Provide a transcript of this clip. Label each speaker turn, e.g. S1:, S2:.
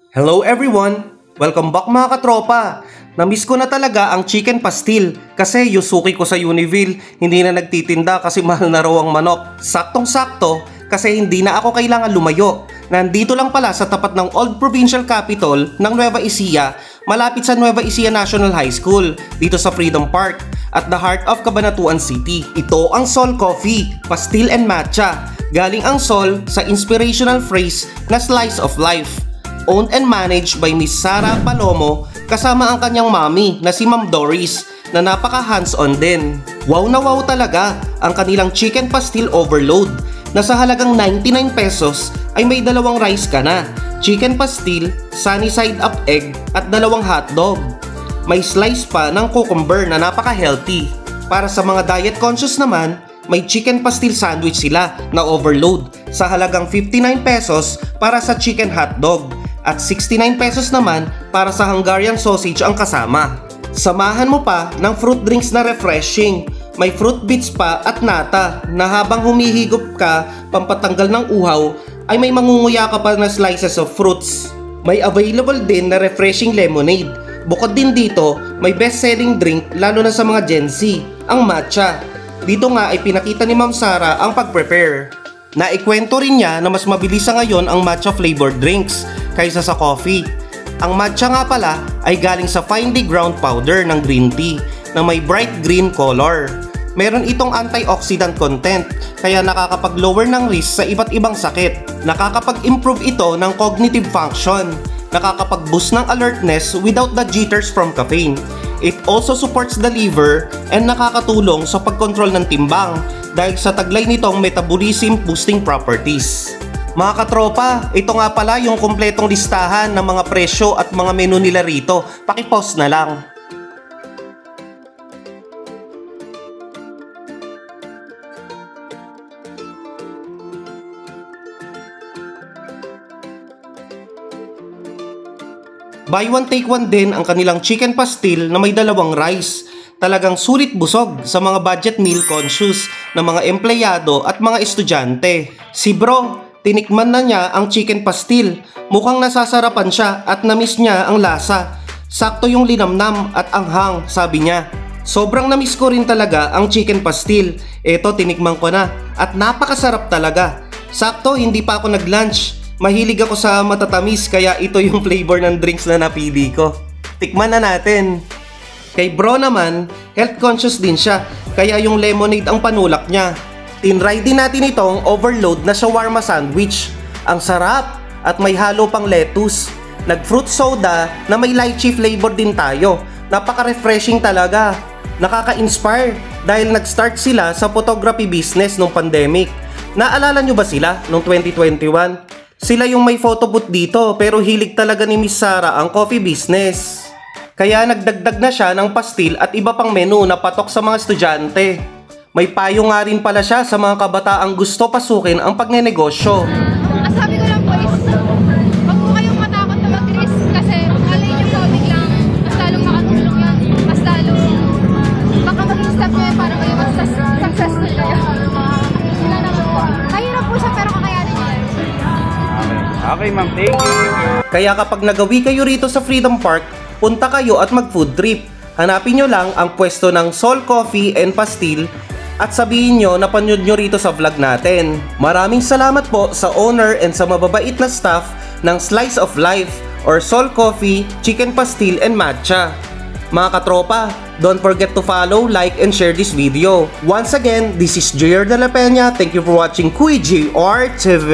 S1: Hello everyone! Welcome back mga katropa! Namiss ko na talaga ang chicken pastil kasi yung suki ko sa Univille hindi na nagtitinda kasi mahal na raw ang manok. Saktong-sakto kasi hindi na ako kailangan lumayo. Nandito lang pala sa tapat ng Old Provincial Capital ng Nueva Ecija, malapit sa Nueva Ecija National High School, dito sa Freedom Park at the heart of Cabanatuan City. Ito ang Sol Coffee, Pastil and Matcha. Galing ang Sol sa inspirational phrase na Slice of Life. Owned and managed by Miss Sara Palomo kasama ang kanyang mami na si Ma'am Doris na napaka hands-on din. Wow na wow talaga ang kanilang chicken pastil overload na sa halagang 99 pesos ay may dalawang rice ka na, chicken pastil, sunny side up egg at dalawang hotdog. May slice pa ng cucumber na napaka healthy. Para sa mga diet conscious naman, may chicken pastil sandwich sila na overload sa halagang 59 pesos para sa chicken hotdog. At 69 pesos naman para sa Hungarian sausage ang kasama. Samahan mo pa ng fruit drinks na refreshing. May fruit bits pa at nata na habang humihigop ka pampatanggal ng uhaw ay may mangunguya ka pa na slices of fruits. May available din na refreshing lemonade. Bukod din dito, may best-selling drink lalo na sa mga Gen Z, ang matcha. Dito nga ay pinakita ni Ma'am Sara ang pag-prepare. Naikwento rin niya na mas mabilis sa ngayon ang matcha flavored drinks kaysa sa coffee. Ang matcha nga pala ay galing sa finely ground powder ng green tea na may bright green color. Meron itong antioxidant content kaya nakakapag-lower ng risk sa iba't ibang sakit. Nakakapag-improve ito ng cognitive function. Nakakapag-boost ng alertness without the jitters from caffeine. It also supports the liver and nakakatulong sa pagkontrol ng timbang dahil sa taglay nitong metabolism boosting properties. Mga katropa, ito nga pala yung kumpletong listahan ng mga presyo at mga menu nila rito. Paki-pause na lang. Buy one take one din ang kanilang chicken pastil na may dalawang rice. Talagang sulit busog sa mga budget meal conscious na mga empleyado at mga estudyante. Si bro, tinikman na niya ang chicken pastil. Mukhang nasasarapan siya at namiss niya ang lasa. Sakto yung linamnam at anghang, sabi niya. Sobrang namiss ko rin talaga ang chicken pastil. Eto, tinikman ko na at napakasarap talaga. Sakto, hindi pa ako nag-lunch. Mahilig ako sa matatamis kaya ito yung flavor ng drinks na napili ko. Tikman na natin. Kay bro naman, health conscious din siya kaya yung lemonade ang panulak niya. Tinry din natin itong overload na shawarma sandwich. Ang sarap at may halo pang lettuce. Nag-fruit soda na may lychee flavor din tayo. Napaka-refreshing talaga. Nakaka-inspire dahil nag-start sila sa photography business nung pandemic. Naalala nyo ba sila nung 2021? Sila yung may photo booth dito pero hilig talaga ni Miss Sara ang coffee business. Kaya nagdagdag na siya ng pastil at iba pang menu na patok sa mga estudyante. May payo nga rin pala siya sa mga kabataang gusto pasukin ang pagnenegosyo.
S2: Ang sabi ko lang po is, huwag po kayong matakot na mag-risk kasi alay nyo po biglang mas lalong makatulong yan. Mas lalong baka maging step nyo para maging successful kayo. Kahirap po siya pero kakayanin nyo yan.
S3: Okay ma'am, thank you.
S1: Kaya kapag nagawi kayo rito sa Freedom Park, punta kayo at mag-food trip. Hanapin nyo lang ang pwesto ng Sol Coffee and Pastil at sabihin nyo na panood nyo rito sa vlog natin. Maraming salamat po sa owner and sa mababait na staff ng Slice of Life or Sol Coffee, Chicken Pastil and Matcha. Mga katropa, don't forget to follow, like, and share this video. Once again, this is J.R. De La Peña. Thank you for watching Kuy JR TV.